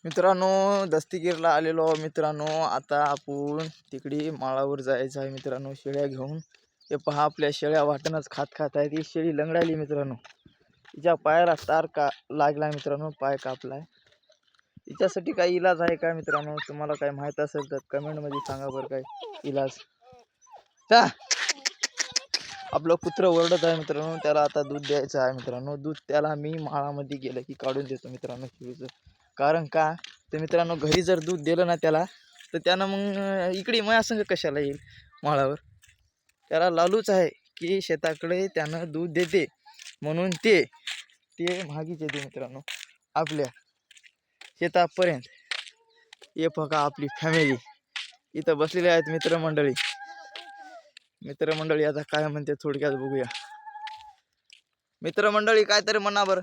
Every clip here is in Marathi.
मित्रांनो दस्तीगीरला आलेलो मित्रांनो। आता आपण तिकडे माळावर जायचं आहे मित्रांनो शेळ्या घेऊन। हे पहा आपल्या शेळ्या वाटणच खात खात आहे। ती शेळी लंगडाली मित्रांनो, तिच्या पायाला तार का लागला मित्रांनो, पाय कापलाय। तिच्यासाठी काही इलाज आहे का मित्रांनो? तुम्हाला काय माहित असेल तर कमेंट मध्ये सांगा बरं काय इलाज। का आपलं कुत्र ओरडत आहे मित्रांनो, त्याला आता दूध द्यायचं आहे मित्रांनो। दूध त्याला मी माळामध्ये गेलं की काढून देतो मित्रांनो शेळीचं। कारण का तर मित्रांनो घरी जर दूध दिलं ना त्याला, तर त्यानं मग इकडे माझ्या संग कशाला येईल माळावर। त्याला लालूच आहे की शेताकडे त्यानं दूध देते म्हणून ते मागीच येते मित्रांनो आपल्या शेतापर्यंत। हे बघा आपली फॅमिली इथं बसलेली आहेत मित्रमंडळी। मित्रमंडळी आता काय म्हणते थोडक्यात बघूया। मित्रमंडळी काहीतरी म्हणा बरं।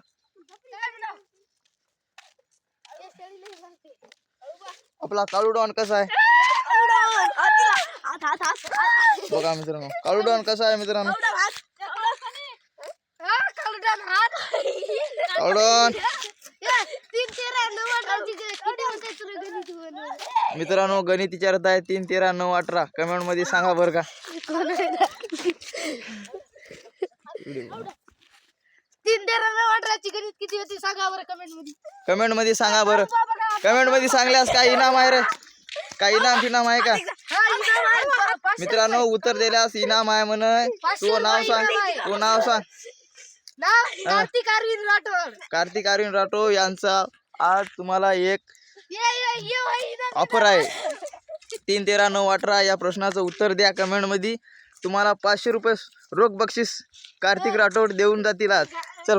आपला काळू डॉन कसा आहे बघा मित्रांनो, काळू डॉन कसा आहे मित्रांनो। काळू डॉन मित्रांनो गणित विचारत आहे 3 13 9 18 कमेंट मध्ये सांगा बरं का। 3 13 9 18 ची गणित किती होती सांगा बरं कमेंट मध्ये। कमेंट मध्ये सांगा बरं। कमेंट मध्ये सांगल्यास काय इनाम आहे रे? काय इनाम आहे का मित्रांनो? उत्तर दिल्यास इनाम आहे म्हण। तू नाव सांग, तू नाव सांग। कार्तिक अरविंद राठोड। कार्तिक अरविंद राठोड यांचा आज तुम्हाला एक ऑफर आहे। 3 13 9 18 या प्रश्नाचं उत्तर द्या कमेंट मध्ये। तुम्हाला 500 रुपये रोख बक्षीस कार्तिक राठोड देऊन जातील आज। चल